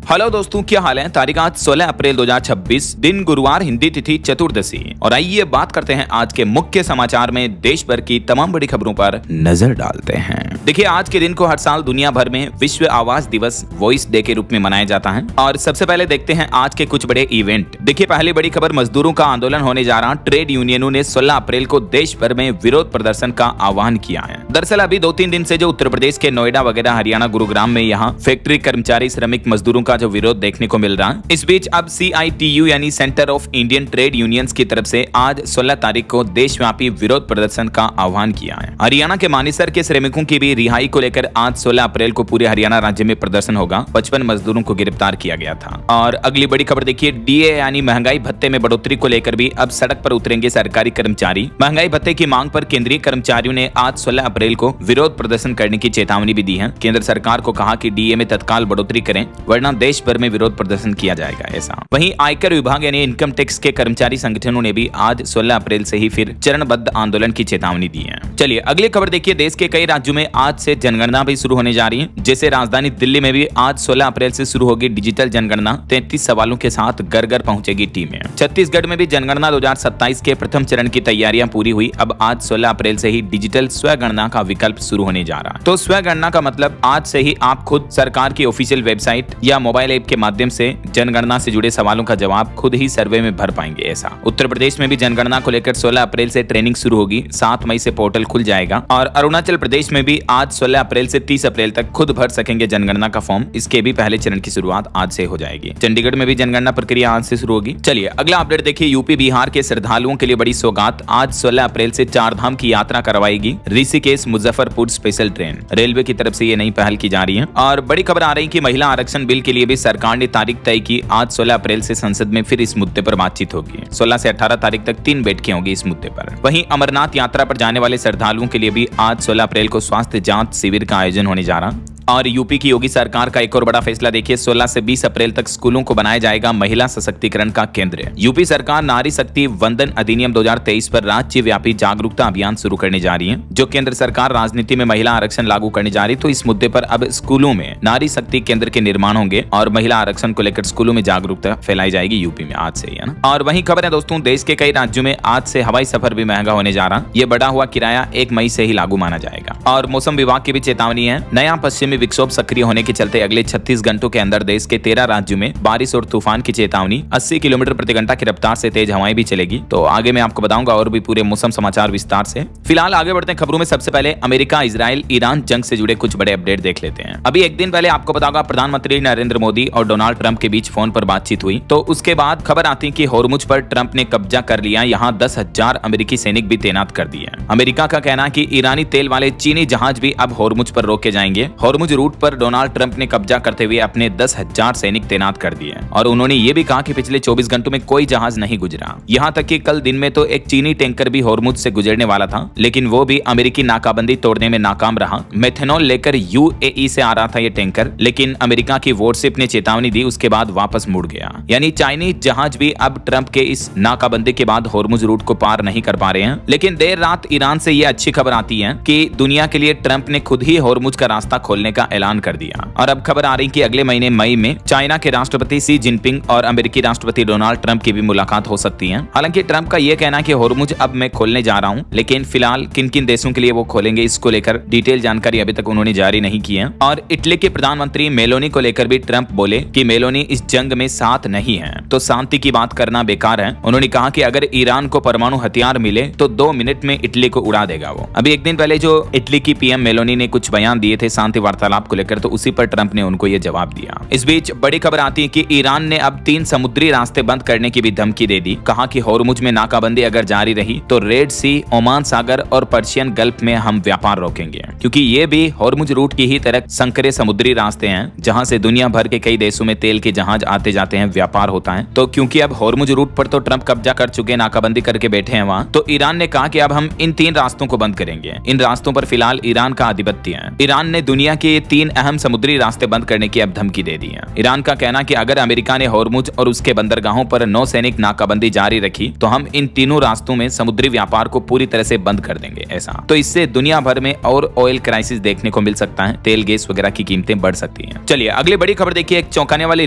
Hello दोस्तों, क्या हाल है। तारीख आज 16 अप्रैल 2026, दिन गुरुवार, हिंदी तिथि चतुर्दशी। और आइए बात करते हैं आज के मुख्य समाचार में देश भर की तमाम बड़ी खबरों पर नजर डालते हैं। देखिए, आज के दिन को हर साल दुनिया भर में विश्व आवाज दिवस वॉइस डे के रूप में मनाया जाता है। और सबसे पहले देखते हैं आज के कुछ बड़े इवेंट। देखिए, पहली बड़ी खबर, मजदूरों का आंदोलन होने जा रहा। ट्रेड यूनियनों ने 16 अप्रैल को देश भर में विरोध प्रदर्शन का आह्वान किया है। दरअसल अभी 2-3 दिन से जो उत्तर प्रदेश के नोएडा वगैरह, हरियाणा, गुरुग्राम में यहाँ फैक्ट्री कर्मचारी, श्रमिक मजदूरों का जो विरोध देखने को मिल रहा है। इस बीच अब CITU यानी centre of Indian trade unions की तरफ से आज 16 तारीख को देशव्यापी विरोध प्रदर्शन का आह्वान किया है। हरियाणा के मानेसर के श्रमिकों की भी रिहाई को लेकर आज 16 अप्रैल को पूरे हरियाणा राज्य में प्रदर्शन होगा। 55 मजदूरों को गिरफ्तार किया गया था। और अगली बड़ी खबर देखिए, DA यानी महंगाई भत्ते में बढ़ोतरी को लेकर भी अब सड़क पर उतरेंगे सरकारी कर्मचारी। महंगाई भत्ते की मांग पर केंद्रीय कर्मचारियों ने आज 16 अप्रैल को विरोध प्रदर्शन करने की चेतावनी भी दी है। केंद्र सरकार को कहा कि DA में तत्काल बढ़ोतरी करें, वरना देश भर में विरोध प्रदर्शन किया जाएगा। ऐसा वहीं आयकर विभाग यानी इनकम टैक्स के कर्मचारी संगठनों ने भी आज 16 अप्रैल से ही फिर चरणबद्ध आंदोलन की चेतावनी दी है। चलिए अगली खबर देखिए, देश के कई राज्यों में आज से जनगणना भी शुरू होने जा रही है। जैसे राजधानी दिल्ली में भी आज 16 अप्रैल से शुरू होगी डिजिटल जनगणना। 33 सवालों के साथ घर घर पहुंचेगी टीमें। छत्तीसगढ़ में भी जनगणना 2027 के प्रथम चरण की तैयारियां पूरी हुई। अब आज 16 अप्रैल से ही डिजिटल स्वगणना का विकल्प शुरू होने जा रहा है। तो स्वगणना का मतलब आज से ही आप खुद सरकार की ऑफिशियल वेबसाइट या मोबाइल ऐप के माध्यम से जनगणना से जुड़े सवालों का जवाब खुद ही सर्वे में भर पाएंगे। ऐसा उत्तर प्रदेश में भी जनगणना को लेकर 16 अप्रैल से ट्रेनिंग शुरू होगी। 7 मई से पोर्टल खुल जाएगा। और अरुणाचल प्रदेश में भी आज 16 अप्रैल से 30 अप्रैल तक खुद भर सकेंगे जनगणना का फॉर्म। इसके भी पहले चरण की शुरुआत आज से हो जाएगी। चंडीगढ़ में भी जनगणना प्रक्रिया आज से शुरू होगी। चलिए अगला अपडेट देखिए, यूपी बिहार के श्रद्धालुओं के लिए बड़ी सौगात। आज 16 अप्रैल से 4 धाम की यात्रा करवाएगी Rishikesh Muzaffarpur special train. Railway की तरफ से ये नई पहल की जा रही है। और बड़ी खबर आ रही कि महिला आरक्षण बिल के लिए भी सरकार ने तारीख तय की। आज 16 अप्रैल से संसद में फिर इस मुद्दे पर बातचीत होगी। 16 से 18 तारीख तक 3 बैठकें होंगी इस मुद्दे पर। वहीं अमरनाथ यात्रा पर जाने वाले श्रद्धालुओं के लिए भी आज 16 अप्रैल को स्वास्थ्य जांच शिविर का आयोजन होने जा रहा। और यूपी की योगी सरकार का एक और बड़ा फैसला देखिए, 16 से 20 अप्रैल तक स्कूलों को बनाया जाएगा महिला सशक्तिकरण का केंद्र। यूपी सरकार नारी शक्ति वंदन अधिनियम 2023 पर राज्यव्यापी जागरूकता अभियान शुरू करने जा रही है। जो केंद्र सरकार राजनीति में महिला आरक्षण लागू करने जा रही है, तो इस मुद्दे पर अब स्कूलों में नारी शक्ति केंद्र के निर्माण होंगे और महिला आरक्षण को लेकर स्कूलों में जागरूकता फैलाई जाएगी यूपी में आज से ही, है ना। और वहीं खबर है दोस्तों, देश के कई राज्यों में आज से हवाई सफर भी महंगा होने जा रहा। ये बढ़ा हुआ किराया 1 मई से ही लागू माना जाएगा। और मौसम विभाग की भी चेतावनी है। नया पश्चिमी विक्षोभ सक्रिय होने के चलते अगले 36 घंटों के अंदर देश के 13 राज्यों में बारिश और तूफान की चेतावनी। 80 किलोमीटर प्रति घंटा की रफ्तार से तेज हवाएं भी चलेगी। तो आगे मैं आपको बताऊंगा और भी पूरे मौसम समाचार विस्तार से। फिलहाल आगे बढ़ते हैं खबरों में। सबसे पहले अमेरिका इजराइल ईरान जंग से जुड़े कुछ बड़े अपडेट देख लेते हैं। अभी एक दिन पहले आपको बताऊंगा, प्रधानमंत्री नरेंद्र मोदी और डोनाल्ड ट्रंप के बीच फोन पर बातचीत हुई। तो उसके बाद खबर आती कि होर्मुज पर ट्रंप ने कब्जा कर लिया। यहाँ 10,000 अमेरिकी सैनिक भी तैनात कर दिए। अमेरिका का कहना कि ईरानी तेल वाले चीनी जहाज भी अब होर्मुज पर रोके जाएंगे। होर्मुज रूट पर डोनाल्ड ट्रंप ने कब्जा करते हुए अपने 10,000 सैनिक तैनात कर दिए। और उन्होंने ये भी कहा कि पिछले 24 घंटों में कोई जहाज नहीं गुजरा। यहाँ तक कि कल दिन में तो एक चीनी टैंकर भी होर्मुज से गुजरने वाला था, लेकिन वो भी अमेरिकी नाकाबंदी तोड़ने में नाकाम रहा। मेथनॉल लेकर UAE से आ रहा था ये टैंकर, लेकिन अमेरिका की वॉरशिप ने चेतावनी दी, उसके बाद वापस मुड़ गया। यानी चाइनीज जहाज भी अब ट्रंप के इस नाकाबंदी के बाद होर्मुज रूट को पार नहीं कर पा रहे हैं। लेकिन देर रात ईरान से ये अच्छी खबर आती है कि दुनिया के लिए ट्रंप ने खुद ही होर्मुज का रास्ता खोलने का ऐलान कर दिया। और अब खबर आ रही कि अगले महीने मई में चाइना के राष्ट्रपति शी जिनपिंग और अमेरिकी राष्ट्रपति डोनाल्ड ट्रंप की भी मुलाकात हो सकती है। हालांकि ट्रंप का यह कहना कि होर्मुज अब मैं खोलने जा रहा हूं, लेकिन फिलहाल किन किन देशों के लिए वो खोलेंगे इसको लेकर डिटेल जानकारी अभी तक उन्होंने जारी नहीं की है। और इटली के प्रधानमंत्री मेलोनी को लेकर भी ट्रंप बोले कि मेलोनी इस जंग में साथ नहीं है, तो शांति की बात करना बेकार है। उन्होंने कहा कि अगर ईरान को परमाणु हथियार मिले तो 2 मिनट में इटली को उड़ा देगा वो। अभी एक दिन पहले जो इटली की PM मेलोनी ने कुछ बयान दिए थे शांति वार्तालाप को लेकर, तो उसी पर ट्रंप ने उनको ये जवाब दिया। इस बीच बड़ी खबर आती है कि ईरान ने अब 3 समुद्री रास्ते बंद करने की भी धमकी दे दी। कहा कि होर्मुज में नाकाबंदी अगर जारी रही तो रेड सी, ओमान सागर और पर्शियन गल्फ में हम व्यापार रोकेंगे, क्योंकि ये भी होर्मुज रूट की ही तरह संकरे समुद्री रास्ते हैं जहां से दुनिया भर के कई देशों में तेल के जहाज आते जाते हैं, व्यापार होता है। तो क्योंकि अब होर्मुज रूट पर तो ट्रंप कब्जा कर चुके, नाकाबंदी करके बैठे हैं वहां, तो ईरान ने कहा कि अब हम इन 3 रास्तों को बंद करेंगे। इन रास्तों पर फिलहाल ईरान का आधिपत्य है। ईरान ने दुनिया की लिए 3 अहम समुद्री रास्ते बंद करने की अब धमकी दे दी है। ईरान का कहना कि अगर अमेरिका ने होर्मुज और उसके बंदरगाहों पर नौसैनिक नाकाबंदी जारी रखी तो हम इन तीनों रास्तों में समुद्री व्यापार को पूरी तरह से बंद कर देंगे। ऐसा तो इससे दुनिया भर में और ऑयल क्राइसिस देखने को मिल सकता है, तेल गैस वगैरह की कीमतें बढ़ सकती हैं। चलिए अगली बड़ी खबर देखिए। एक चौंकाने वाली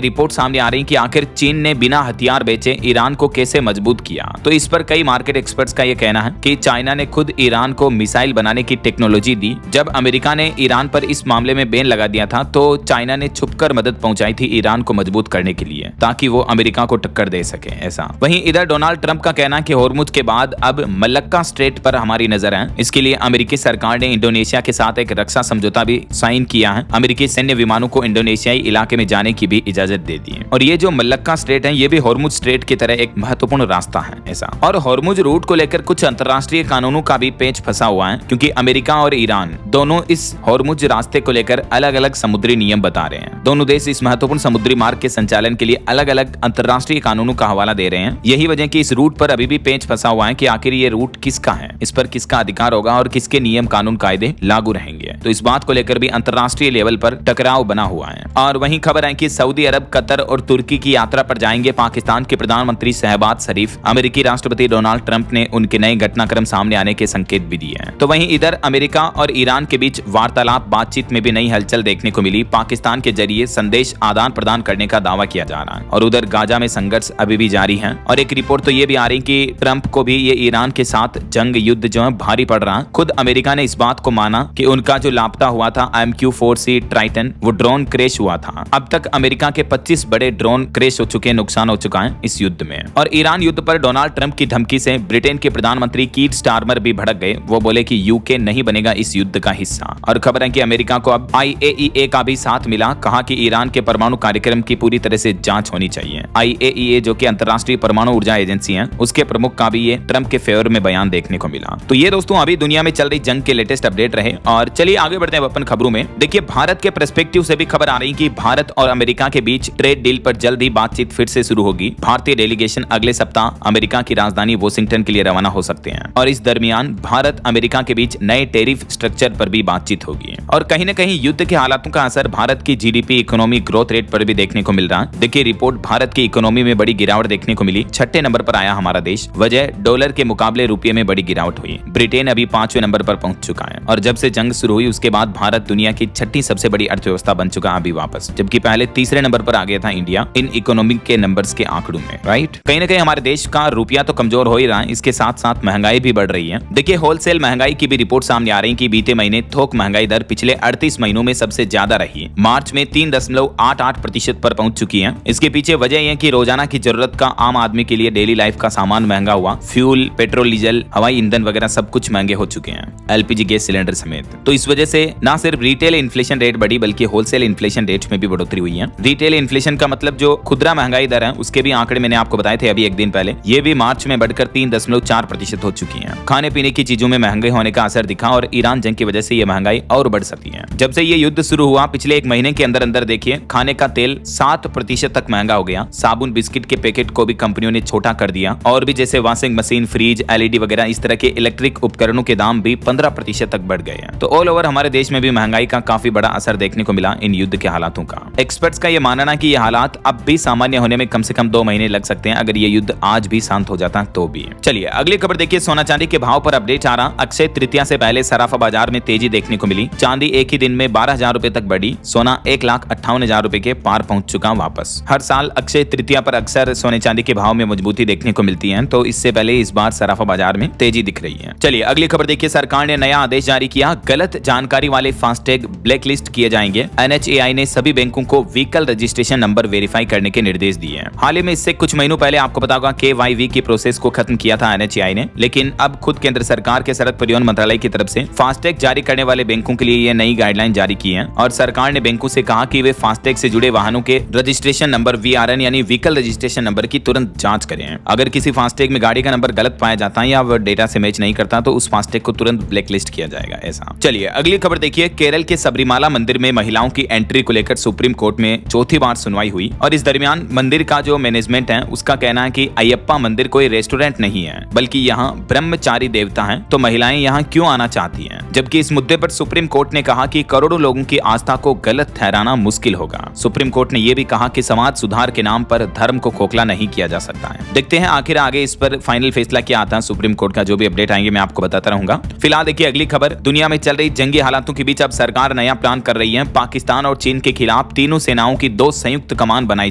रिपोर्ट सामने आ रही है कि आखिर चीन ने बिना हथियार बेचे ईरान को कैसे मजबूत किया। तो इस पर कई मार्केट एक्सपर्ट्स का यह कहना है कि चाइना ने खुद ईरान को मिसाइल बनाने की टेक्नोलॉजी दी। जब अमेरिका ने ईरान पर इस मामले में बैन लगा दिया था तो चाइना ने छुपकर मदद पहुंचाई थी ईरान को मजबूत करने के लिए, ताकि वो अमेरिका को टक्कर दे सके। ऐसा वहीं इधर डोनाल्ड ट्रंप का कहना कि होर्मुज के बाद अब मलक्का स्ट्रेट पर हमारी नजर है। इसके लिए अमेरिकी सरकार ने इंडोनेशिया के साथ एक रक्षा समझौता भी साइन किया है। अमेरिकी सैन्य विमानों को इंडोनेशियाई इलाके में जाने की भी इजाजत दे दी है। और ये जो मलक्का स्ट्रेट है ये भी होर्मुज स्ट्रेट की तरह एक महत्वपूर्ण रास्ता है। ऐसा और होर्मुज रूट को लेकर कुछ अंतर्राष्ट्रीय कानूनों का भी पेच फंसा हुआ है, क्योंकि अमेरिका और ईरान दोनों इस होर्मुज रास्ते को लेकर अलग अलग समुद्री नियम बता रहे हैं। दोनों देश इस महत्वपूर्ण समुद्री मार्ग के संचालन के लिए अलग अलग अंतर्राष्ट्रीय कानूनों का हवाला दे रहे हैं। यही वजह कि इस रूट पर अभी भी पेच फंसा हुआ है कि आखिर ये रूट किसका है, इस पर किसका अधिकार होगा और किसके नियम कानून कायदे लागू रहेंगे। तो इस बात को लेकर भी अंतर्राष्ट्रीय लेवल पर टकराव बना हुआ है। और वहीं खबर है कि सऊदी अरब, कतर और तुर्की की यात्रा पर जाएंगे पाकिस्तान के प्रधानमंत्री शहबाज शरीफ। अमेरिकी राष्ट्रपति डोनाल्ड ट्रंप ने उनके नए घटनाक्रम सामने आने के संकेत भी दिए हैं। तो वहीं इधर अमेरिका और ईरान के बीच वार्तालाप बातचीत में भी नई हलचल देखने को मिली। पाकिस्तान के जरिए संदेश आदान प्रदान करने का दावा किया जा रहा है और उधर गाजा में संघर्ष अभी भी जारी है। और एक रिपोर्ट तो ये भी आ रही कि ट्रंप को भी ये ईरान के साथ जंग युद्ध जो है भारी पड़ रहा है। खुद अमेरिका ने इस बात को माना कि उनका जो लापता हुआ था MQ-4C ट्राइटन, वो ड्रोन क्रैश हुआ था। अब तक अमेरिका के 25 बड़े ड्रोन क्रैश हो चुके, नुकसान हो चुका है इस युद्ध में। और ईरान युद्ध पर डोनाल्ड ट्रंप की धमकी से ब्रिटेन के प्रधानमंत्री कीर स्टारमर भी भड़क गए। वो बोले कि यूके नहीं बनेगा इस युद्ध का हिस्सा। और खबर है कि अमेरिका को अब IAEA का भी साथ मिला, कहा कि ईरान के परमाणु कार्यक्रम की पूरी तरह से जांच होनी चाहिए। IAEA जो कि अंतर्राष्ट्रीय परमाणु ऊर्जा एजेंसी है, उसके प्रमुख का भी ये ट्रंप के फेवर में बयान देखने को मिला। तो ये दोस्तों अभी दुनिया में चल रही जंग के लेटेस्ट अपडेट रहे। और चलिए आगे बढ़ते हैं अपन खबरों में। देखिए भारत के पर्सपेक्टिव से भी खबर आ रही कि भारत और अमेरिका के बीच ट्रेड डील पर जल्द ही बातचीत फिर से शुरू होगी। भारतीय डेलीगेशन अगले सप्ताह अमेरिका की राजधानी वॉशिंगटन के लिए रवाना हो सकते हैं और इस दरमियान भारत अमेरिका के बीच नए टैरिफ स्ट्रक्चर पर भी बातचीत होगी। और कहीं न कहीं युद्ध के हालातों का असर भारत की GDP इकोनॉमी ग्रोथ रेट पर भी देखने को मिल रहा है। देखिए रिपोर्ट, भारत की इकोनॉमी में बड़ी गिरावट देखने को मिली। 6ठे नंबर पर आया हमारा देश। वजह डॉलर के मुकाबले रुपये में बड़ी गिरावट हुई। ब्रिटेन अभी 5वें नंबर पर पहुंच चुका है और जब से जंग शुरू हुई उसके बाद भारत दुनिया की 6ठी सबसे बड़ी अर्थव्यवस्था बन चुका अभी वापस, जबकि पहले 3रे नंबर पर आ गया था इंडिया इन इकोनॉमिक के नंबर्स के आंकड़ों में। राइट, कहीं ना कहीं हमारे देश का रुपया तो कमजोर हो ही रहा है, इसके साथ साथ महंगाई भी बढ़ रही है। देखिए होलसेल महंगाई की भी रिपोर्ट सामने आ रही है कि बीते महीने थोक महंगाई दर पिछले 38 महीनों में सबसे ज्यादा रही। मार्च में 3.88% पर पहुंच चुकी है। इसके पीछे वजह यह कि रोजाना की जरूरत का आम आदमी के लिए डेली लाइफ का सामान महंगा हुआ। फ्यूल, पेट्रोल, डीजल, हवाई ईंधन वगैरह सब कुछ महंगे हो चुके हैं, LPG गैस सिलेंडर समेत। तो इस वजह से ना सिर्फ रिटेल इन्फ्लेशन रेट बढ़ी बल्कि होलसेल इन्फ्लेशन रेट में भी बढ़ोतरी हुई है। रिटेल इन्फ्लेशन का मतलब जो खुदरा महंगाई दर है उसके भी आंकड़े मैंने आपको बताए थे अभी एक दिन पहले, ये भी मार्च में बढ़कर 3.4% हो चुकी है। खाने पीने की चीजों में महंगे होने का असर दिखा और ईरान जंग की वजह से ये महंगाई और बढ़ सकती है। जब से ये युद्ध शुरू हुआ पिछले एक महीने के अंदर अंदर देखिए खाने का तेल 7% तक महंगा हो गया। साबुन, बिस्किट के पैकेट को भी कंपनियों ने छोटा कर दिया और भी जैसे वॉशिंग मशीन, फ्रिज, LED वगैरह इस तरह के इलेक्ट्रिक उपकरणों के दाम भी 15% तक बढ़ गए हैं। तो ऑल ओवर हमारे देश में भी महंगाई का काफी बड़ा असर देखने को मिला इन युद्ध के हालातों का। एक्सपर्ट्स का यह मानना कि ये हालात अब भी सामान्य होने में कम से कम 2 महीने लग सकते हैं अगर ये युद्ध आज भी शांत हो जाता तो भी। चलिए अगली खबर देखिए। सोना चांदी के भाव पर अपडेट आ रहा। अक्षय तृतीया से पहले सराफा बाजार में तेजी देखने को मिली। चांदी एक ही दिन में 12,000 रुपए तक बढ़ी। सोना 1,58,000 रुपए के पार पहुंच चुका वापस। हर साल अक्षय तृतीया पर अक्सर सोने चांदी के भाव में मजबूती देखने को मिलती है, तो इससे पहले इस बार सराफा बाजार में तेजी दिख रही है। चलिए अगली खबर देखिए। सरकार ने नया आदेश जारी किया। गलत जानकारी वाले फास्टैग ब्लैकलिस्ट किए जाएंगे। NHAI ने सभी बैंकों को व्हीकल रजिस्ट्रेशन नंबर वेरीफाई करने के निर्देश दिए हैं। हाल ही में इससे कुछ महीनों पहले आपको पता होगा KYV की प्रोसेस को खत्म किया था NHAI ने, लेकिन अब खुद केंद्र सरकार के सड़क परिवहन मंत्रालय की तरफ से फास्टैग जारी करने वाले बैंकों के लिए ये नई गाइडलाइन जारी की है और सरकार ने बैंकों से कहा कि वे फास्टैग से जुड़े वाहनों के रजिस्ट्रेशन नंबर नंबर VRN यानी व्हीकल रजिस्ट्रेशन नंबर की तुरंत जांच करें। अगर किसी फास्टैग में गाड़ी का नंबर गलत पाया जाता है या वह डेटा से मैच नहीं करता तो उस फास्टैग को तुरंत ब्लैकलिस्ट किया जाएगा। ऐसा चलिए अगली खबर देखिए। केरल के सबरीमाला मंदिर में महिलाओं की एंट्री को लेकर सुप्रीम कोर्ट में चौथी बार सुनवाई हुई और इस दरमियान मंदिर का जो मैनेजमेंट है उसका कहना है कि अयप्पा मंदिर कोई रेस्टोरेंट नहीं है बल्कि यहाँ ब्रह्मचारी देवता है, तो महिलाएं यहाँ क्यों आना चाहती हैं? जबकि इस मुद्दे पर सुप्रीम कोर्ट ने कहा कि करोड़ों लोगों की आस्था को गलत ठहराना मुश्किल होगा। सुप्रीम कोर्ट ने यह भी कहा कि समाज सुधार के नाम पर धर्म को खोखला नहीं किया जा सकता है। देखते हैं आखिर आगे इस पर फाइनल फैसला क्या आता है। सुप्रीम कोर्ट का जो भी अपडेट आएंगे मैं आपको बताता रहूंगा। फिलहाल देखिए अगली खबर। दुनिया में चल रही जंगी हालातों के बीच अब सरकार नया प्लान कर रही है। पाकिस्तान और चीन के खिलाफ तीनों सेनाओं की 2 संयुक्त कमान बनाई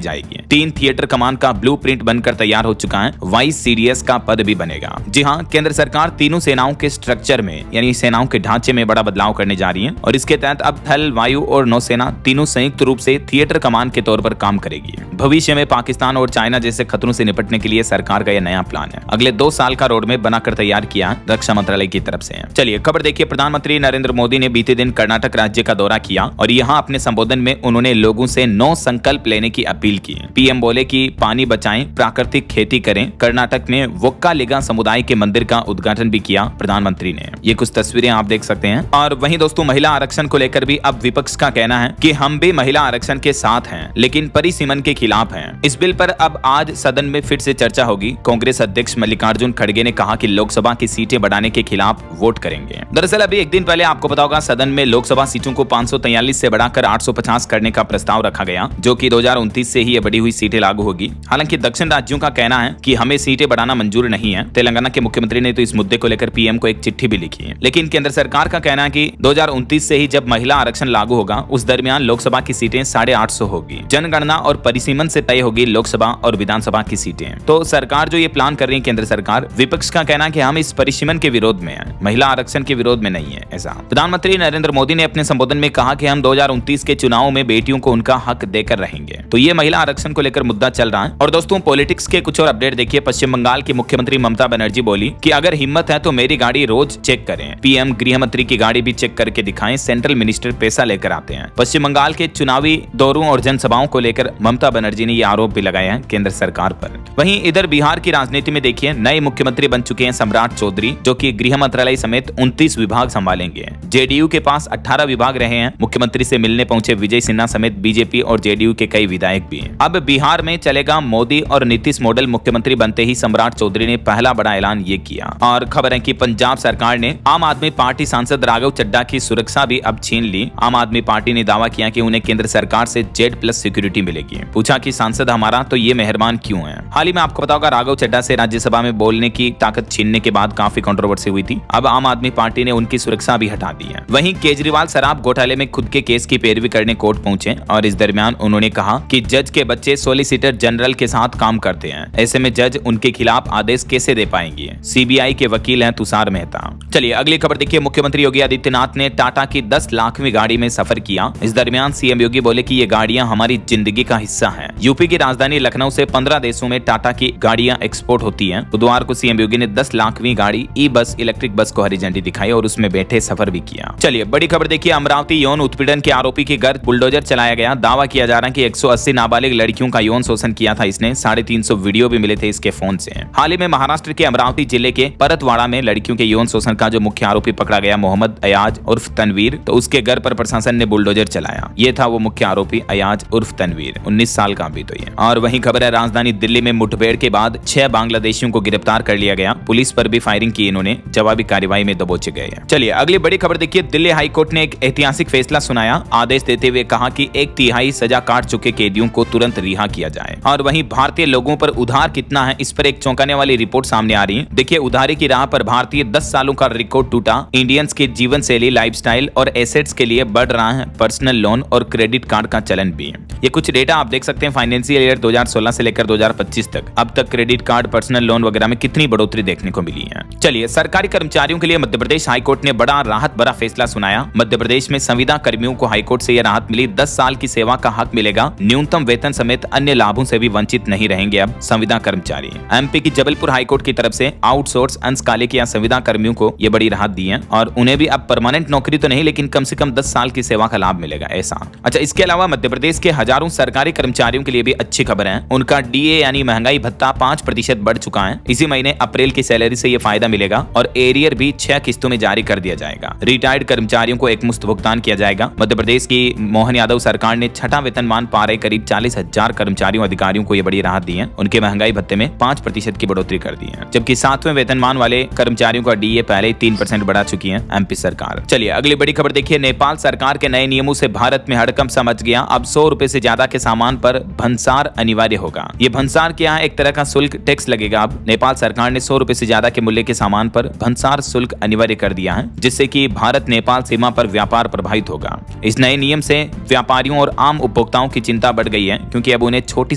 जाएगी। 3 थिएटर कमान का ब्लूप्रिंट बनकर तैयार हो चुका है। वाइस CDS का पद भी बनेगा। जी हाँ, केंद्र सरकार तीनों सेनाओं के स्ट्रक्चर में यानी सेनाओं के ढांचे में बड़ा बदलाव करने जा रही है और इसके तहत अब थल, वायु और नौसेना तीनों संयुक्त रूप से थिएटर कमान के तौर पर काम करेगी। भविष्य में पाकिस्तान और चाइना जैसे खतरों से निपटने के लिए सरकार का यह नया प्लान है। अगले 2 साल का रोडमैप बनाकर तैयार किया रक्षा मंत्रालय की तरफ से। चलिए खबर देखिए। प्रधानमंत्री नरेंद्र मोदी ने बीते दिन कर्नाटक राज्य का दौरा किया और यहाँ अपने संबोधन में उन्होंने लोगों से 9 संकल्प लेने की अपील की। पीएम बोले कि पानी बचाएं, प्राकृतिक खेती करें। कर्नाटक में वोक्कालिगा समुदाय के मंदिर का उद्घाटन भी किया प्रधानमंत्री ने। ये कुछ तस्वीरें आप देख सकते हैं। और वहीं दोस्तों महिला आरक्षण को लेकर भी अब विपक्ष का कहना है कि हम भी महिला आरक्षण के साथ हैं लेकिन परिसीमन के खिलाफ हैं। इस बिल पर अब आज सदन में फिर से चर्चा होगी। कांग्रेस अध्यक्ष मल्लिकार्जुन खड़गे ने कहा कि लोकसभा की सीटें बढ़ाने के खिलाफ वोट करेंगे। दरअसल अभी एक दिन पहले आपको पता होगा सदन में लोकसभा सीटों को 543 से बढ़ाकर 850 करने का प्रस्ताव रखा गया, जो कि 2029 से ही ये बढ़ी हुई सीटें लागू होगी। हालांकि दक्षिण राज्यों का कहना है कि हमें सीटें बढ़ाना मंजूर नहीं है। तेलंगाना के मुख्यमंत्री ने तो इस मुद्दे को लेकर पीएम को एक चिट्ठी भी लिखी है। लेकिन केंद्र सरकार का कहना है कि 2029 से ही जब महिला आरक्षण लागू होगा उस दरमियान लोकसभा की सीटें 850 होगी। जनगणना और परिसीमन से तय होगी लोकसभा और विधानसभा की सीटें। तो सरकार जो ये प्लान कर रही है केंद्र सरकार, विपक्ष का कहना है कि हम इस परिसीमन के विरोध में है, महिला आरक्षण के विरोध में नहीं है। ऐसा प्रधानमंत्री नरेंद्र मोदी ने अपने संबोधन में कहा कि हम 2029 के चुनाव में बेटियों को उनका हक देकर रहेंगे। तो ये महिला आरक्षण को लेकर मुद्दा चल रहा है। और दोस्तों पॉलिटिक्स के कुछ और अपडेट देखिए। पश्चिम बंगाल की मुख्यमंत्री ममता बनर्जी बोली कि अगर हिम्मत है तो मेरी गाड़ी रोज चेक करें। पीएम गृह मंत्री की गाड़ी भी चेक करके दिखाएं, सेंट्रल मिनिस्टर पैसा लेकर आते हैं। पश्चिम बंगाल के चुनावी दौरों और जनसभाओं को लेकर ममता बनर्जी ने ये आरोप भी लगाया है केंद्र सरकार पर। वहीं इधर बिहार की राजनीति में देखिए नए मुख्यमंत्री बन चुके हैं सम्राट चौधरी, जो कि गृह मंत्रालय समेत 29 विभाग संभालेंगे। जेडीयू के पास 18 विभाग रहे हैं। मुख्यमंत्री से मिलने पहुंचे विजय सिन्हा समेत बीजेपी और जेडीयू के कई विधायक भी हैं। अब बिहार में चलेगा मोदी और नीतीश मॉडल। मुख्यमंत्री बनते ही सम्राट चौधरी ने पहला बड़ा ऐलान ये किया। और खबर है कि पंजाब सरकार ने आम आदमी पार्टी सांसद राघव चड्ढा की सुरक्षा भी अब छीन ली। आम आदमी पार्टी ने दावा किया कि उन्हें केंद्र सरकार से Z+ सिक्योरिटी मिलेगी। पूछा कि सांसद हमारा तो ये मेहरबान क्यों है। हाल ही में आपको पता होगा राघव चड्ढा से राज्यसभा में बोलने की ताकत छीनने के बाद काफी कंट्रोवर्सी हुई थी। अब आम आदमी पार्टी ने उनकी सुरक्षा भी हटा दी है। वहीं केजरीवाल शराब घोटाले में खुद के केस की पैरवी करने कोर्ट पहुंचे और इस दरमियान उन्होंने कहा कि जज के बच्चे सॉलिसिटर जनरल के साथ काम करते हैं, ऐसे में जज उनके खिलाफ आदेश कैसे दे पाएंगे। CBI के वकील हैं तुषार मेहता। चलिए अगली खबर देखिए। मुख्यमंत्री योगी आदित्यनाथ ने टाटा की 10 लाखवीं गाड़ी में सफर किया। इस दरमियान सीएम योगी बोले कि ये गाड़ियां हमारी जिंदगी का हिस्सा हैं। यूपी की राजधानी लखनऊ से 15 देशों में टाटा की गाड़ियां एक्सपोर्ट होती हैं। बुधवार को सीएम योगी ने 10 लाखवीं गाड़ी ई-बस इलेक्ट्रिक बस को हरी झंडी दिखाई और उसमें बैठे सफर भी किया। चलिए बड़ी खबर देखिए। अमरावती यौन उत्पीड़न के आरोपी के घर बुलडोजर चलाया गया। दावा किया जा रहा है कि 180 नाबालिग लड़कियों का यौन शोषण किया था इसने। 350 वीडियो भी मिले थे इसके फोन से। हाल ही में महाराष्ट्र के अमरावती जिले के परतवाड़ा में लड़कियों के यौन शोषण का जो मुख्य आरोपी पकड़ा गया मोहम्मद अयाज उर्फ तनवीर, तो उसके घर पर प्रशासन ने बुलडोजर चलाया। ये था वो मुख्य आरोपी अयाज उर्फ तनवीर, 19 साल का अभी तो ये। और वहीं खबर है राजधानी दिल्ली में मुठभेड़ के बाद 6 बांग्लादेशियों को गिरफ्तार कर लिया गया। पुलिस पर भी फायरिंग की इन्होंने, जवाबी कार्रवाई में दबोचे गए। चलिए अगली बड़ी खबर देखिए। दिल्ली हाई कोर्ट ने एक ऐतिहासिक फैसला सुनाया। आदेश देते हुए कहा कि 1/3 सजा काट चुके कैदियों को तुरंत रिहा किया जाए। और वहीं भारतीय लोगों पर उधार कितना है इस पर एक चौंकाने वाली रिपोर्ट सामने आ रही है। देखिए उधारी की राह पर भारतीय 10 सालों का रिकॉर्ड टूटा। इंडियंस के जीवन शैली, लाइफस्टाइल और एसेट्स के लिए बढ़ रहा है पर्सनल लोन और क्रेडिट कार्ड का चलन भी। ये कुछ डेटा आप देख सकते हैं फाइनेंशियल ईयर 2016 से लेकर 2025 तक। अब तक क्रेडिट कार्ड, पर्सनल लोन वगैरह में कितनी बढ़ोतरी देखने को मिली है। चलिए सरकारी कर्मचारियों के लिए मध्य प्रदेश हाईकोर्ट ने बड़ा राहत भरा फैसला सुनाया। मध्य प्रदेश में संविदा कर्मियों को हाईकोर्ट से यह राहत मिली। 10 साल की सेवा का हक मिलेगा। न्यूनतम वेतन समेत अन्य लाभों से भी वंचित नहीं रहेंगे अब संविदा कर्मचारी। एमपी की जबलपुर हाईकोर्ट की तरफ से आउटसोर्स अंशकालिक या संविदा कर्मियों को ये बड़ी राहत दी है और उन्हें भी अब परमानेंट नौकरी तो नहीं लेकिन कम से कम 10 साल की सेवा का लाभ मिलेगा। ऐसा अच्छा, इसके अलावा मध्य प्रदेश के हजारों सरकारी कर्मचारियों के के लिए भी अच्छी खबर है। उनका डीए यानी महंगाई भत्ता 5% बढ़ चुका है। इसी महीने अप्रैल की सैलरी से ये फायदा मिलेगा और एरियर भी 6 किस्तों में जारी कर दिया जाएगा। रिटायर्ड कर्मचारियों को एक मुश्त भुगतान किया जाएगा। मध्य प्रदेश की मोहन यादव सरकार ने छठा वेतनमान पा रहे करीब 40,000 कर्मचारियों अधिकारियों को ये बड़ी राहत दी है। उनके महंगाई भत्ते में 5% की बढ़ोतरी कर दी है, जबकि 7वें वेतनमान वाले कर्मचारियों का डीए पहले ही 3% बढ़ा चुकी है एमपी सरकार। चलिए अगली बड़ी खबर देखिए। नेपाल सरकार के नए नियमों से भारत में हड़कंप समझ गया। अब 100 रुपए से ज्यादा के सामान पर भंसार अनिवार्य होगा। ये भंसार क्या है? एक तरह का शुल्क टैक्स लगेगा। अब नेपाल सरकार ने 100 रुपए से ज्यादा के मूल्य के सामान पर भंसार शुल्क अनिवार्य कर दिया है, जिससे कि भारत नेपाल सीमा पर व्यापार प्रभावित होगा। इस नए नियम से व्यापारियों और आम उपभोक्ताओं की चिंता बढ़ गई है, क्योंकि अब उन्हें छोटी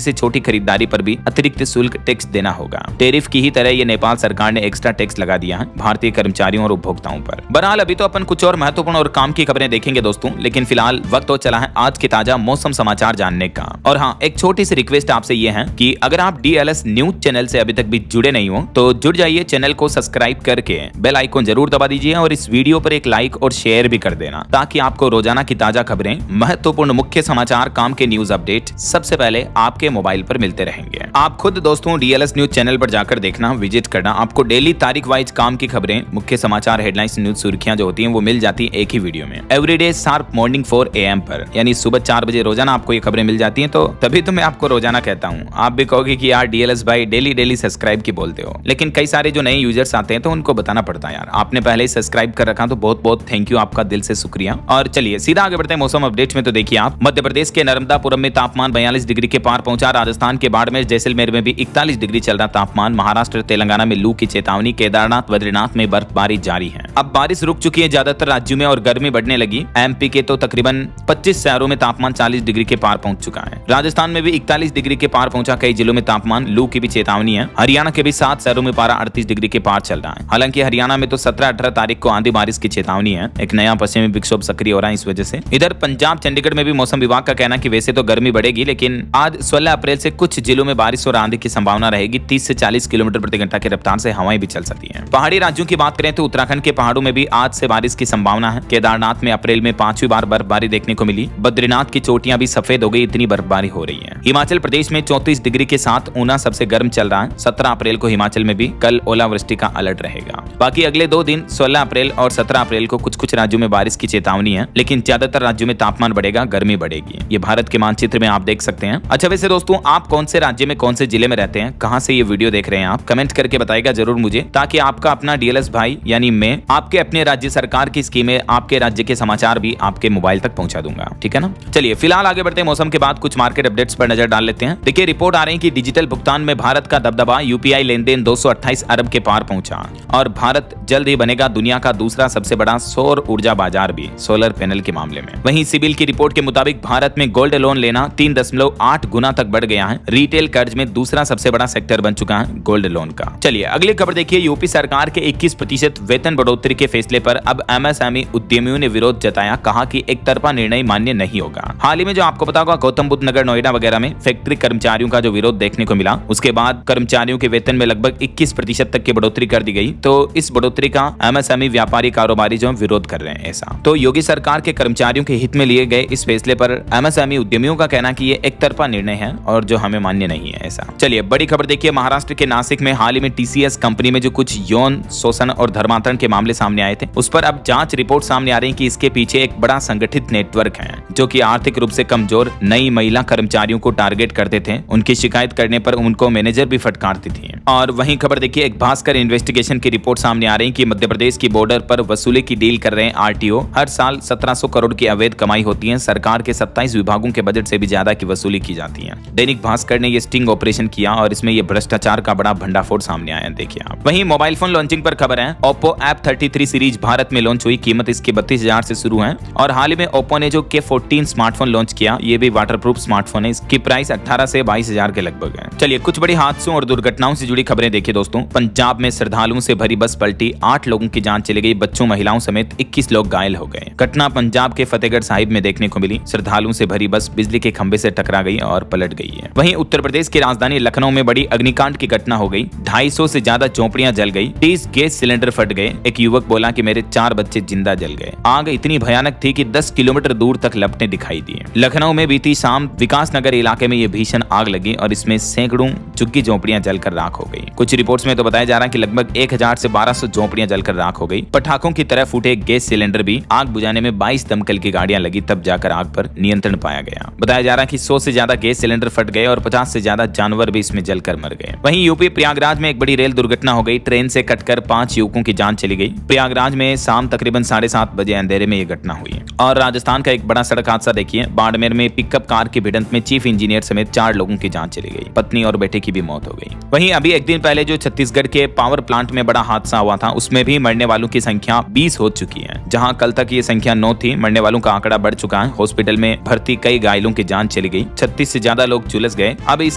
से छोटी खरीदारी पर भी अतिरिक्त शुल्क टैक्स देना होगा। टैरिफ की ही तरह ये नेपाल सरकार ने एक्स्ट्रा टैक्स लगा दिया है भारतीय कर्मचारियों और उपभोक्ताओं पर। बहरहाल अभी तो अपन कुछ और महत्वपूर्ण और काम की खबरें देखेंगे दोस्तों, लेकिन फिलहाल वक्त हो चला है आज के ताजा मौसम समाचार जानने का। और हाँ, एक छोटी सी रिक्वेस्ट आपसे ये है कि अगर आप डीएलएस न्यूज चैनल से अभी तक भी जुड़े नहीं हो तो जुड़ जाइए, चैनल को सब्सक्राइब करके बेल आइकन जरूर दबा दीजिए और इस वीडियो पर एक लाइक और शेयर भी कर देना, ताकि आपको रोजाना की ताजा खबरें, महत्वपूर्ण मुख्य समाचार, काम के न्यूज अपडेट सबसे पहले आपके मोबाइल पर मिलते रहेंगे। आप खुद दोस्तों डीएलएस न्यूज चैनल पर जाकर देखना, विजिट करना, आपको डेली तारीख वाइज काम की खबरें, मुख्य समाचार, हेडलाइंस, न्यूज सुर्खियां जो होती हैं वो मिल जाती है एक ही वीडियो में। एवरीडे शार्प मॉर्निंग 4 AM पर, यानी सुबह 4 बजे रोजाना आपको ये खबरें मिल जाती हैं। तो तभी तो मैं आपको रोजाना कहता हूँ। आप भी कहोगे कि यार डीएलएस भाई डेली सब्सक्राइब की बोलते हो, लेकिन कई सारे जो नए यूजर्स आते हैं तो उनको बताना पड़ता है यार। आपने पहले ही सब्सक्राइब कर रखा तो बहुत बहुत थैंक यू, आपका दिल से शुक्रिया। और चलिए सीधा आगे बढ़ते हैं मौसम अपडेट में। तो देखिए आप, मध्य प्रदेश के नर्मदापुरम में तापमान 42 डिग्री के पार पहुंचा। राजस्थान के बाड़मेर जैसलमेर में भी 41 डिग्री चल रहा तापमान। महाराष्ट्र तेलंगाना में लू की चेतावनी। केदारनाथ बद्रीनाथ में बर्फबारी जारी है। अब बारिश रुक चुकी है ज्यादातर राज्यों में और गर्मी बढ़ने लगी। एमपी के तो तकरीबन 25 शहरों में तापमान 40 डिग्री के पार पहुंच चुका है। राजस्थान में भी 41 डिग्री के पार पहुंचा। कई जिलों में तापमान, लू की भी चेतावनी है। हरियाणा के भी 7 शहरों में पारा 38 डिग्री के पार चल रहा है। हालांकि हरियाणा में तो 17-18 तारीख को आंधी बारिश की चेतावनी है। एक नया पश्चिमी विक्षोभ सक्रिय हो रहा है इस वजह से। इधर पंजाब चंडीगढ़ में भी मौसम विभाग का कहना है कि वैसे तो गर्मी बढ़ेगी, लेकिन आज 16 अप्रैल से कुछ जिलों में बारिश और आंधी की संभावना रहेगी। 30 से 40 किलोमीटर प्रति घंटा की रफ्तार से हवाएं भी चल सकती हैं। पहाड़ी राज्यों की बात करें तो उत्तराखंड के पहाड़ों में भी आज से बारिश की संभावना है। केदारनाथ में अप्रैल में 5वीं बार बर्फबारी देखने को मिली। बद्रीनाथ की चोटियां भी सफेद हो गई, इतनी बर्फबारी हो रही है। हिमाचल प्रदेश में 34 डिग्री के साथ ऊना सबसे गर्म चल रहा है। 17 अप्रैल को हिमाचल में भी कल ओलावृष्टि का अलर्ट रहेगा। बाकी अगले 2 दिन 16 अप्रैल और 17 अप्रैल को कुछ राज्यों में बारिश की चेतावनी है, लेकिन ज्यादातर राज्यों में तापमान बढ़ेगा, गर्मी बढ़ेगी। ये भारत के मानचित्र में आप देख सकते हैं। अच्छा वैसे दोस्तों, आप कौन से राज्य में, कौन से जिले में रहते हैं, कहां से ये वीडियो देख रहे हैं आप, कमेंट करके बताइएगा जरूर मुझे, ताकि आपका अपना डीएलएस भाई यानी मैं आपके अपने राज्य सरकार की स्कीमें, आपके राज्य के समाचार भी आपके मोबाइल तक पहुंचा दूंगा। ठीक है ना। चलिए फिलहाल आगे बढ़ते हैं। मौसम के बाद कुछ मार्केट अपडेट्स पर नजर डाल लेते हैं। देखिए रिपोर्ट आ रही है कि डिजिटल भुगतान में भारत का दबदबा। यूपीआई लेनदेन 228 अरब के पार पहुंचा और भारत जल्द ही बनेगा दुनिया का दूसरा सबसे बड़ा सौर ऊर्जा बाजार भी, सोलर पैनल के मामले में। वहीं सिबिल की रिपोर्ट के मुताबिक भारत में गोल्ड लोन लेना 3.8 गुना तक बढ़ गया है। रिटेल कर्ज में दूसरा सबसे बड़ा सेक्टर बन चुका है गोल्ड लोन का। चलिए अगली खबर देखिए। यूपी सरकार के 21% वेतन बढ़ोतरी के फैसले पर अब एमएसएमई उद्यमियों ने विरोध जताया। कहा कि एक तरफा निर्णय मान्य नहीं होगा। हाल ही में जो आपको पता होगा, गौतम बुद्ध नगर, नोएडा वगैरह में फैक्ट्री कर्मचारियों का जो विरोध देखने को मिला, उसके बाद कर्मचारियों के वेतन में लगभग 21% तक की बढ़ोतरी कर दी गई। तो इस बढ़ोतरी का एमएसएमई व्यापारी कारोबारी जो विरोध कर रहे हैं। ऐसा तो योगी सरकार के कर्मचारियों के हित में लिए गए इस फैसले पर एमएसएमई उद्यमियों का कहना कि ये एक तरफा निर्णय है और जो हमें मान्य नहीं है। ऐसा चलिए बड़ी खबर देखिए। महाराष्ट्र के नासिक में हाल ही में टीसीएस कंपनी में जो कुछ यौन शोषण और धर्मांतरण के मामले सामने आए थे, उस पर अब जांच रिपोर्ट सामने आ रही है कि इसके पीछे एक बड़ा संगठित नेटवर्क है, जो कि आर्थिक रूप से कमजोर नई महिला कर्मचारियों को टारगेट करते थे। उनकी शिकायत करने पर उनको मैनेजर भी फटकारती थी। और वहीं खबर देखिए, एक भास्कर इन्वेस्टिगेशन की रिपोर्ट सामने आ रही है कि मध्य प्रदेश की बॉर्डर पर वसूली की डील कर रहे हैं आरटीओ। हर साल 1700 करोड़ की अवैध कमाई होती है। सरकार के 27 विभागों के बजट से भी ज्यादा की वसूली की जाती है। दैनिक भास्कर ने ये स्टिंग ऑपरेशन किया और इसमें ये भ्रष्टाचार का बड़ा भंडाफोड़ सामने आया। देखिए आप। वहीं मोबाइल फोन लॉन्चिंग पर खबर है। ओप्पो F33 सीरीज भारत में लॉन्च हुई। कीमत इसकी 32,000 से शुरू है। और हाल ही में ओप्पो ने जो K14 स्मार्टफोन लॉन्च किया, ये भी वाटरप्रूफ स्मार्टफोन है। इसकी प्राइस 18 से 22,000 के लगभग है। चलिए कुछ बड़ी हादसों और दुर्घटनाओं से जुड़ी खबरें देखिए दोस्तों। पंजाब में श्रद्धालुओं से भरी बस पलटी, 8 लोगों की जान चली गई। बच्चों, महिलाओं समेत 21 लोग घायल हो गए। घटना पंजाब के फतेहगढ़ साहिब में देखने को मिली। श्रद्धालुओं से भरी बस बिजली के खंभे से टकरा गई और पलट गई है। वहीं उत्तर प्रदेश की राजधानी लखनऊ में बड़ी अग्निकांड की घटना हो गई। 250 से ज्यादा झोपड़ियां जल गई। 30 गैस सिलेंडर फट गए। एक युवक बोला कि मेरे 4 बच्चे जिंदा जल गए। आग इतनी भयानक थी कि 10 किलोमीटर दूर तक लपटें दिखाई दी। लखनऊ में बीती शाम विकास नगर इलाके में ये भीषण आग लगी और इसमें सैकड़ों झुग्गी झोपड़ियां जलकर राख हो गई। कुछ रिपोर्ट्स में तो बताया जा रहा है कि लगभग 1000 से 1200 झोपड़ियां जलकर राख हो गई। पटाखों की तरह फूटे गैस सिलेंडर भी आग बुझाने में 22 दमकल की गाड़ियां लगी, तब जाकर आग पर नियंत्रण पाया गया। बताया जा रहा है कि 100 से ज्यादा गैस सिलेंडर फट गए और 50 से ज्यादा जानवर भी इसमें जलकर मर गए। वहीं यूपी प्रयागराज में एक बड़ी रेल दुर्घटना हो गई। ट्रेन से कटकर 5 युवकों की जान चली गई। प्रयागराज में शाम तकरीबन 7:30 बजे अंधेरे में यह घटना हुई। और राजस्थान का एक बड़ा सड़क हादसा देखिए, बाड़मेर में पिकअप कार की भिड़ंत में चीफ इंजीनियर समेत 4 लोगों की जान चली गई। पत्नी और बेटे की भी मौत हो गई। वहीं अभी एक दिन पहले जो छत्तीसगढ़ के पावर प्लांट में बड़ा हादसा हुआ था, उसमें भी मरने वालों की संख्या 20 हो चुकी है। जहां कल तक ये संख्या 9 थी, मरने वालों का आंकड़ा बढ़ चुका है। हॉस्पिटल में भर्ती कई घायलों की जान चली गई। 36 से ज्यादा लोग झुलस गए। अब इस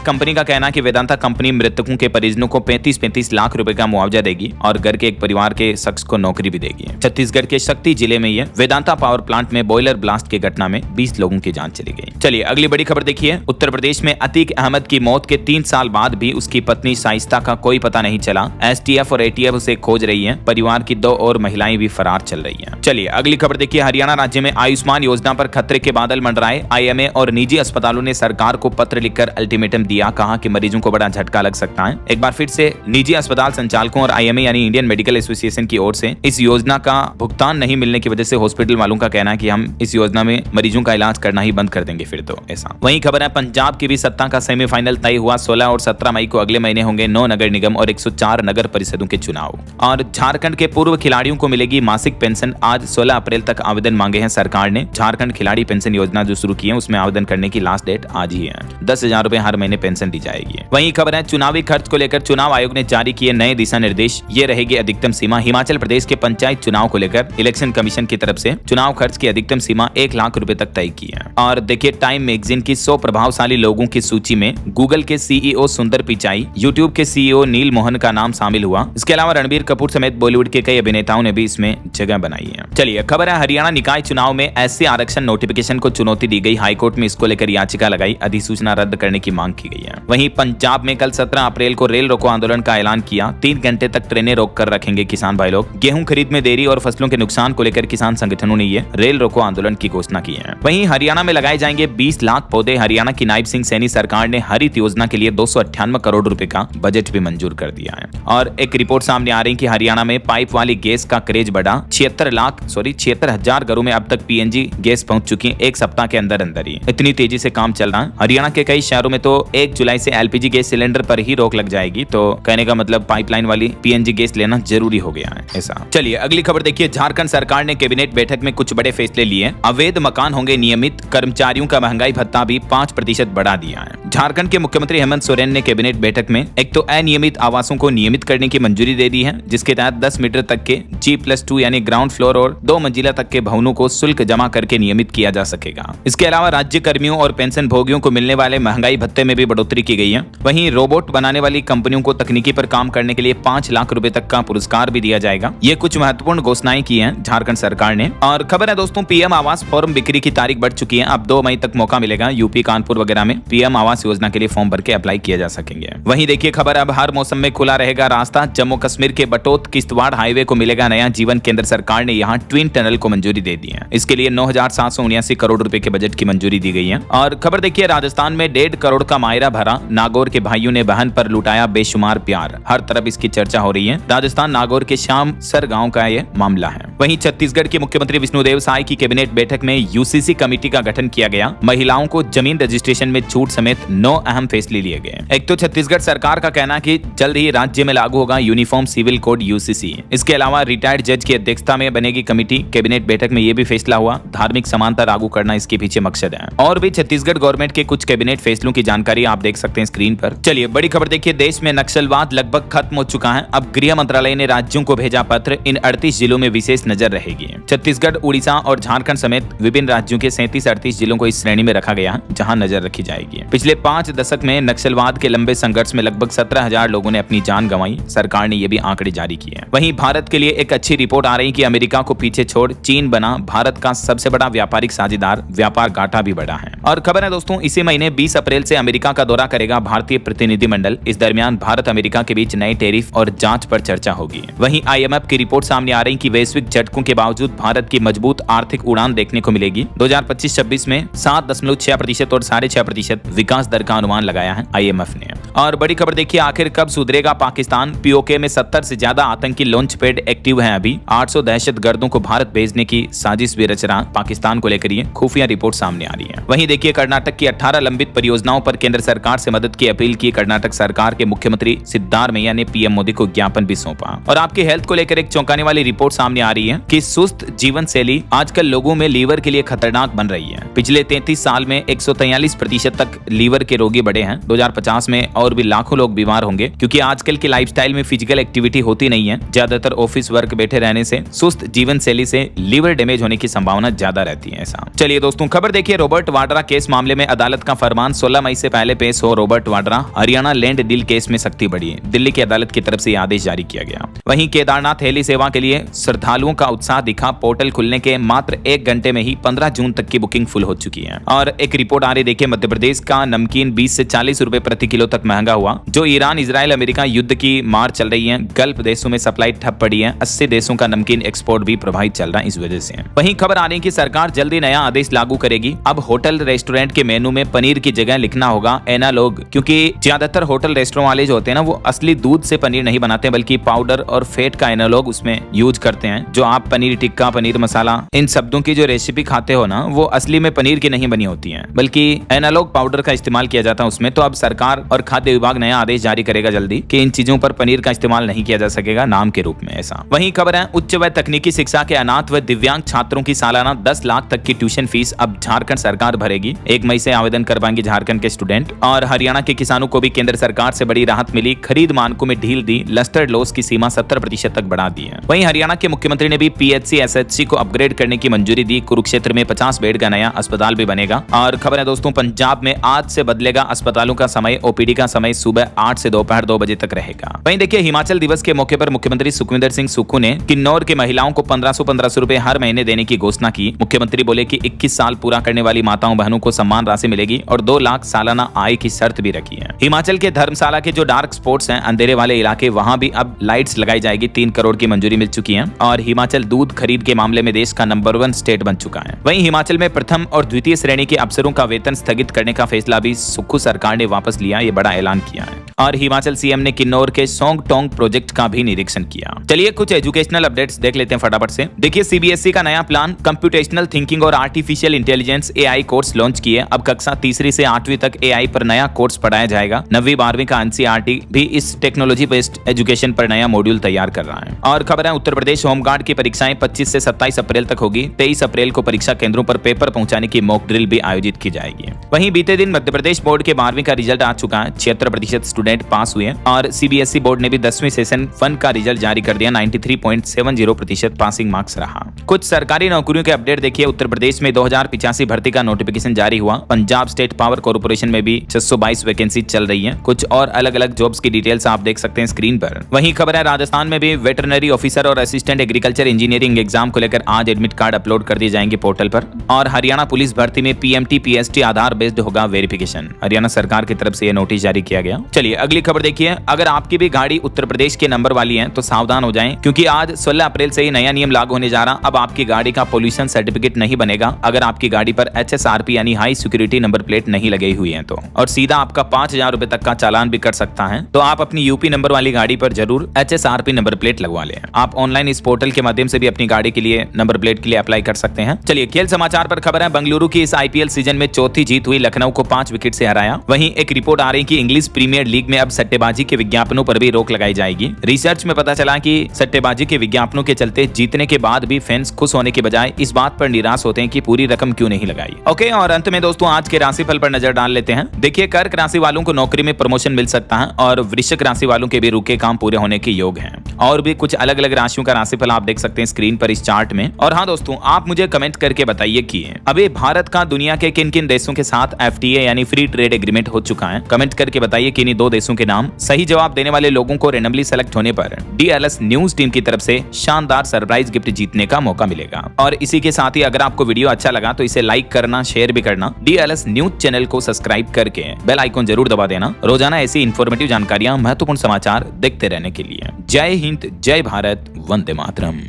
कंपनी का कहना है कि वेदांता कंपनी मृतकों के परिजनों को 35-35 लाख रुपए का मुआवजा देगी और घर के एक परिवार के शख्स को नौकरी भी देगी। छत्तीसगढ़ के शक्ति जिले में यह वेदांता पावर प्लांट में बॉयलर ब्लास्ट की घटना में 20 लोगों की जान चली गई। चलिए अगली बड़ी खबर देखिए। उत्तर प्रदेश में अतीक अहमद की मौत के 3 साल बाद भी उसकी पत्नी शाइस्ता का कोई पता नहीं चला। एसटीएफ और एटीएफ उसे खोज रही है। परिवार की 2 और महिलाएं भी फरार चल रही हैं। चलिए अगली खबर देखिए। हरियाणा राज्य में आयुष्मान योजना पर खतरे के बादल मंडराए। आईएमए और निजी अस्पतालों ने सरकार को पत्र लिखकर अल्टीमेटम दिया। कहा कि मरीजों को बड़ा झटका लग सकता है। एक बार फिर से निजी अस्पताल संचालकों और आईएमए यानी इंडियन मेडिकल एसोसिएशन की ओर से इस योजना का भुगतान नहीं मिलने की वजह से हॉस्पिटल वालों का कहना है कि हम इस योजना में मरीजों का इलाज करना ही बंद कर देंगे फिर तो ऐसा। वहीं खबर है पंजाब की भी सत्ता का सेमीफाइनल तय हुआ। 16 और 17 मई को अगले महीने होंगे 9 नगर निगम और 104 नगर परिषदों के चुनाव। और झारखंड के पूर्व खिलाड़ियों को मिलेगी मासिक पेंशन। आज 16 अप्रैल तक आवेदन मांगे हैं सरकार ने। झारखंड खिलाड़ी पेंशन योजना जो शुरू की है उसमें आवेदन करने की लास्ट डेट आज ही है। 10,000 रुपए हर महीने पेंशन दी जाएगी। वहीं खबर है चुनावी खर्च को लेकर चुनाव आयोग ने जारी किए नए दिशा निर्देश। ये रहेगी अधिकतम सीमा। हिमाचल प्रदेश के पंचायत चुनाव को लेकर इलेक्शन कमीशन की तरफ से चुनाव खर्च की अधिकतम सीमा 1 लाख रुपए तक तय की है। और देखिए टाइम मैगजीन की 100 प्रभावशाली लोगों की सूची में गूगल के सीईओ सुंदर पिचाई, यूट्यूब के सीईओ नील मोहन का नाम शामिल हुआ। इसके अलावा रणबीर कपूर समेत बॉलीवुड के कई अभिनेताओं ने भी इसमें जगह बनाई है। चलिए खबर है हरियाणा निकाय चुनाव में एससी आरक्षण नोटिफिकेशन को चुनौती दी गई। हाईकोर्ट में इसको लेकर याचिका लगाई। अधिसूचना रद्द करने की मांग की गई है। वहीं पंजाब में कल 17 अप्रैल को रेल रोको आंदोलन का ऐलान किया। 3 घंटे तक ट्रेनें रोक कर रखेंगे किसान भाई लोग। गेहूं खरीद में देरी और फसलों के नुकसान को लेकर किसान संगठनों ने ये रेल रोको आंदोलन की घोषणा की है। वहीं हरियाणा में लगाए जाएंगे 20 लाख पौधे। हरियाणा की नायब सिंह सैनी सरकार ने हरित योजना के लिए 298 करोड़ रुपए का बजट भी मंजूर कर दिया है। और एक रिपोर्ट सामने आ रही है कि हरियाणा में पाइप वाली गैस का क्रेज बढ़ा। 76,000 घरों में अब तक पीएनजी गैस पहुंच चुकी है 1 सप्ताह के अंदर अंदर ही। इतनी तेजी से काम चल रहा है। हरियाणा के कई शहरों में तो 1 जुलाई से एलपीजी गैस सिलेंडर पर ही रोक लग जाएगी। तो कहने का मतलब पाइपलाइन वाली पीएनजी गैस लेना जरूरी हो गया है ऐसा। चलिए अगली खबर देखिए। झारखंड सरकार ने कैबिनेट बैठक में कुछ बड़े फैसले लिए। अवैध मकान होंगे नियमित। कर्मचारियों का महंगाई भत्ता भी 5% बढ़ा दिया है। झारखंड के मुख्यमंत्री हेमंत सोरेन ने कैबिनेट बैठक में एक तो अनियमित आवासों को नियमित करने की मंजूरी दे दी है, जिसके तहत 10 मीटर तक के G+2 यानी ग्राउंड फ्लोर और 2 मंजिला तक के भवनों को शुल्क जमा करके नियमित किया जा सकेगा। इसके अलावा राज्य कर्मियों और पेंशन भोगियों को मिलने वाले महंगाई भत्ते में भी बढ़ोतरी की गई है। वहीं रोबोट बनाने वाली कंपनियों को तकनीकी पर काम करने के लिए 5 लाख रुपए तक का पुरस्कार भी दिया जाएगा। ये कुछ महत्वपूर्ण घोषणाएं की हैं झारखंड सरकार ने। और खबर है दोस्तों पीएम आवास फॉर्म बिक्री की तारीख बढ़ चुकी है। अब 2 मई तक मौका मिलेगा। यूपी कानपुर वगैरह में पीएम आवास योजना के लिए फॉर्म भर के अप्लाई किया जा सकेंगे। वहीं देखिए खबर अब हर मौसम में खुला रहेगा रास्ता। जम्मू कश्मीर के बटोत किश्तवाड़ हाईवे को मिलेगा नया जीवन। केंद्र सरकार ने यहां ट्विन टनल को मंजूरी दे दी है। इसके लिए 9,779 करोड़ रुपए के बजट की मंजूरी दी गई है। और खबर देखिए राजस्थान में 1.5 करोड़ का मायरा भरा। नागौर के भाइयों ने बहन पर लुटाया बेशुमार प्यार। हर तरफ इसकी चर्चा हो रही है। राजस्थान नागौर के श्याम सर गांव का यह मामला है। वहीं छत्तीसगढ़ के मुख्यमंत्री विष्णुदेव साय की कैबिनेट बैठक में यूसीसी कमेटी का गठन किया गया। महिलाओं को जमीन रजिस्ट्रेशन में छूट समेत 9 अहम फैसले लिए गए। एक तो छत्तीसगढ़ सरकार का कहना है कि जल्द ही राज्य में लागू होगा यूनिफॉर्म सिविल कोड यूसीसी। इसके अलावा रिटायर्ड जज की अध्यक्षता में बनेगी कमेटी। कैबिनेट बैठक में यह भी फैसला हुआ धार्मिक समानता लागू करना इसके पीछे मकसद है। और भी छत्तीसगढ़ गवर्नमेंट के कुछ कैबिनेट फैसलों की जानकारी आप देख सकते हैं स्क्रीन पर। चलिए बड़ी खबर देखिए। देश में नक्सलवाद लगभग खत्म हो चुका है। अब गृह मंत्रालय ने राज्यों को भेजा पत्र। इन 38 जिलों में विशेष नजर रहेगी। छत्तीसगढ़, उड़ीसा और झारखंड समेत विभिन्न राज्यों के 37-38 जिलों को इस श्रेणी में रखा गया जहां नजर रखी जाएगी। पिछले 5 दशक में नक्सलवाद के लंबे संघर्ष संघर्ष में लगभग 17,000 लोगों ने अपनी जान गंवाई। सरकार ने ये भी आंकड़े जारी किए हैं। वहीं भारत के लिए एक अच्छी रिपोर्ट आ रही कि अमेरिका को पीछे छोड़ चीन बना भारत का सबसे बड़ा व्यापारिक साझेदार। व्यापार घाटा भी बढ़ा है। और खबर है दोस्तों, इसी महीने 20 अप्रैल से अमेरिका का दौरा करेगा भारतीय प्रतिनिधिमंडल। इस दरमियान भारत अमेरिका के बीच नए टैरिफ और जांच पर चर्चा होगी। वहीं IMF की रिपोर्ट सामने आ रही कि वैश्विक झटकों के बावजूद भारत की मजबूत आर्थिक उड़ान देखने को मिलेगी। 2025-26 में 7.6% और 6.5% विकास दर का अनुमान लगाया है IMF ने। और बड़ी खबर देखिए, आखिर कब सुधरेगा पाकिस्तान। POK में 70 से ज्यादा आतंकी लॉन्च पैड एक्टिव हैं। अभी 800 दहशतगर्दों को भारत भेजने की साजिश भी रच रहा पाकिस्तान को लेकर ये खुफिया रिपोर्ट सामने आ रही है। वहीं देखिए, कर्नाटक की 18 लंबित परियोजनाओं पर केंद्र सरकार से मदद की अपील की। कर्नाटक सरकार के मुख्यमंत्री सिद्धारमैया ने PM मोदी को ज्ञापन भी सौंपा। और आपकी हेल्थ को लेकर एक चौंकाने वाली रिपोर्ट सामने आ रही है कि सुस्त जीवन शैली आजकल लोगों में लीवर के लिए खतरनाक बन रही है। पिछले 33 साल में 143% तक लीवर के रोगी बढ़े हैं। 2050 में और भी लाखों लोग बीमार होंगे, क्योंकि आजकल की लाइफस्टाइल में फिजिकल एक्टिविटी होती नहीं है। ज्यादातर ऑफिस वर्क बैठे रहने से सुस्त जीवन शैली से लीवर डैमेज होने की संभावना ज्यादा रहती है। ऐसा चलिए दोस्तों, खबर देखिए, रॉबर्ट वाड्रा केस मामले में अदालत का फरमान 16 मई से पहले पेश हो। Robert Vadra Haryana land deal case में सख्ती बढ़ी। दिल्ली की अदालत की तरफ से आदेश जारी किया गया। वहीं केदारनाथ हेली सेवा के लिए श्रद्धालुओं का उत्साह दिखा। पोर्टल खुलने के मात्र 1 घंटे में ही 15 जून तक की बुकिंग फुल हो चुकी है। और एक रिपोर्ट आ रही देखिए, मध्य प्रदेश का नमकीन 20 से 40 रुपए प्रति किलो तक महंगा हुआ। जो ईरान इजराइल अमेरिका युद्ध की मार चल रही है, गल्फ देशों में सप्लाई ठप पड़ी है। 80 देशों का नमकीन एक्सपोर्ट भी प्रभावित चल रहा है इस वजह से। वहीं खबर आ रही है कि सरकार जल्दी नया आदेश लागू करेगी। अब होटल रेस्टोरेंट के मेनू में पनीर की जगह लिखना होगा एनालॉग, क्योंकि ज्यादातर होटल रेस्टोरेंट वाले जो होते हैं ना, वो असली दूध से पनीर नहीं बनाते बल्कि पाउडर और फैट का एनालॉग उसमें यूज करते हैं। जो आप पनीर टिक्का, पनीर मसाला, इन शब्दों की जो रेसिपी खाते हो ना, वो असली में पनीर की नहीं बनी होती है, बल्कि एनालॉग पाउडर का इस्तेमाल किया जाता है उसमें। तो अब सरकार और खाद्य विभाग नया आदेश जारी करेगा जल्दी कि इन चीजों पर पनीर का इस्तेमाल नहीं किया जा सकेगा नाम के रूप में। ऐसा वहीं खबर है, उच्च व तकनीकी शिक्षा के अनाथ व दिव्यांग छात्रों की सालाना 10 लाख तक की ट्यूशन फीस अब झारखंड सरकार भरेगी। 1 मई से आवेदन कर पाएंगे झारखंड के स्टूडेंट। और हरियाणा के किसानों को भी केंद्र सरकार से बड़ी राहत मिली। खरीद मानकों में ढील दी। लस्टर लॉस की सीमा 70% तक बढ़ा दी है। वहीं हरियाणा के मुख्यमंत्री ने भी PHC SHC को अपग्रेड करने की मंजूरी दी। कुरुक्षेत्र में 50 बेड का नया अस्पताल भी बनेगा। और खबर है दोस्तों, पंजाब में आज से बदलेगा अस्पतालों का समय। OPD का समय सुबह 8 से दोपहर 2 बजे तक रहेगा। वहीं देखिए, हिमाचल दिवस के मौके पर मुख्यमंत्री सुखविंदर सिंह सुक्खू ने किन्नौर की महिलाओं को 1500 रुपए हर महीने देने की घोषणा की। मुख्यमंत्री बोले कि 21 साल पूरा करने वाली माताओं बहनों को सम्मान राशि मिलेगी और 2 लाख सालाना आय की शर्त भी रखी है। हिमाचल के धर्मशाला के जो डार्क स्पॉट्स हैं, अंधेरे वाले इलाके, वहां भी अब लाइट्स लगाई जाएगी। 3 करोड़ की मंजूरी मिल चुकी है। और हिमाचल दूध खरीद के मामले में देश का नंबर 1 स्टेट बन चुका है। वहीं हिमाचल में प्रथम और द्वितीय श्रेणी के अफसरों का वेतन स्थगित करने का फैसला भी सुक्खू सरकार ने वापस लिया। ये बड़ा ऐलान किया है। और हिमाचल CM ने किन्नौर के सोंग टोंग प्रोजेक्ट का भी निरीक्षण किया। चलिए कुछ एजुकेशनल अपडेट्स देख लेते हैं फटाफट से। देखिए, CBSE का नया प्लान, कंप्यूटेशनल थिंकिंग और artificial intelligence AI course launch किए। अब कक्षा 3री से 8वीं तक AI पर नया कोर्स पढ़ाया जाएगा। 9वीं 12वीं का NCERT भी इस टेक्नोलॉजी बेस्ड एजुकेशन पर नया मॉड्यूल तैयार कर रहा है। और खबर है, उत्तर प्रदेश होमगार्ड की परीक्षाएं 25 से 27 अप्रैल तक होगी। 23 अप्रैल को परीक्षा केंद्रों पर पेपर पहुंचाने की मॉक ड्रिल भी आयोजित की जाएगी। वहीं बीते दिन मध्य प्रदेश बोर्ड के 12वीं का रिजल्ट आ चुका है। 76% स्टूडेंट पास हुए। और CBSE बोर्ड ने भी 10वीं सेशन 1 का रिजल्ट जारी कर दिया। 93.70% पासिंग मार्क्स रहा। कुछ सरकारी नौकरियों के अपडेट देखिए। उत्तर प्रदेश में 2085 भर्ती का नोटिफिकेशन जारी हुआ। पंजाब स्टेट पावर कॉर्पोरेशन में भी 622 वैकेंसी चल रही है। कुछ और अलग अलग जॉब्स की डिटेल्स आप देख सकते हैं स्क्रीन पर। वहीं खबर है, राजस्थान में भी वेटरनरी ऑफिसर और असिस्टेंट एग्रीकल्चर इंजीनियरिंग एग्जाम को लेकर आज एडमिट कार्ड अपलोड कर दिए जाएंगे पोर्टल पर। और हरियाणा पुलिस भर्ती में PMT PST आधार बेस्ड होगा वेरिफिकेशन। हरियाणा सरकार की तरफ से यह नोटिस जारी किया गया। चलिए अगली खबर देखिए। अगर आपकी भी गाड़ी उत्तर प्रदेश के नंबर वाली है तो सावधान हो जाएं, क्योंकि आज 16 अप्रैल से ही नया नियम लागू होने जा रहा। अब आपकी गाड़ी का पोल्यूशन सर्टिफिकेट नहीं बनेगा अगर आपकी गाड़ी पर HSRP यानी हाई सिक्योरिटी नंबर प्लेट नहीं लगी हुई है तो। और सीधा आपका 5000 रुपए तक का चालान भी कर सकता है। तो आप अपनी UP नंबर वाली गाड़ी पर जरूर HSRP नंबर प्लेट लगवा लें। आप ऑनलाइन इस पोर्टल के माध्यम से भी अपनी गाड़ी के लिए नंबर प्लेट के लिए अप्लाई कर सकते हैं। चलिए खेल समाचार पर खबर है, बेंगलुरु की इस IPL सीजन में चौथी जीत हुई। लखनऊ को 5 विकेट से हराया। वहीं एक रिपोर्ट आ रही कि इंग्लिश प्रीमियर लीग में अब सट्टेबाजी के विज्ञापनों पर भी रोक लगाई जाएगी। रिसर्च में पता चला कि सट्टेबाजी के विज्ञापनों के चलते जीतने के बाद भी फैंस खुश होने के बजाय इस बात पर निराश होते हैं कि पूरी रकम क्यों नहीं लगाई। ओके, और अंत में दोस्तों आज के राशिफल पर नजर डाल लेते हैं। देखिए, कर्क राशि वालों को नौकरी में प्रमोशन मिल सकता है और वृश्चिक राशि वालों के भी रुके काम पूरे होने के योग हैं। और भी कुछ अलग अलग राशियों का राशिफल आप देख सकते हैं स्क्रीन पर इस चार्ट में। और हाँ दोस्तों, आप मुझे कमेंट करके बताइए कि अभी भारत का दुनिया के किन किन देशों के साथ FTA यानी फ्री ट्रेड एग्रीमेंट हो चुका है। कमेंट करके बताइए कि इन 2 देशों के नाम। सही जवाब देने वाले लोगों को रेंडमली सेलेक्ट होने पर DLS न्यूज टीम की तरफ से शानदार सरप्राइज गिफ्ट जीतने का मौका मिलेगा। और इसी के साथ ही अगर आपको वीडियो अच्छा लगा तो इसे लाइक करना, शेयर भी करना, DLS न्यूज चैनल को सब्सक्राइब करके बेल आइकन जरूर दबा देना रोजाना ऐसी इंफॉर्मेटिव जानकारियां, महत्वपूर्ण समाचार देखते रहने के लिए। जय हिंद, जय भारत, वंदे मातरम।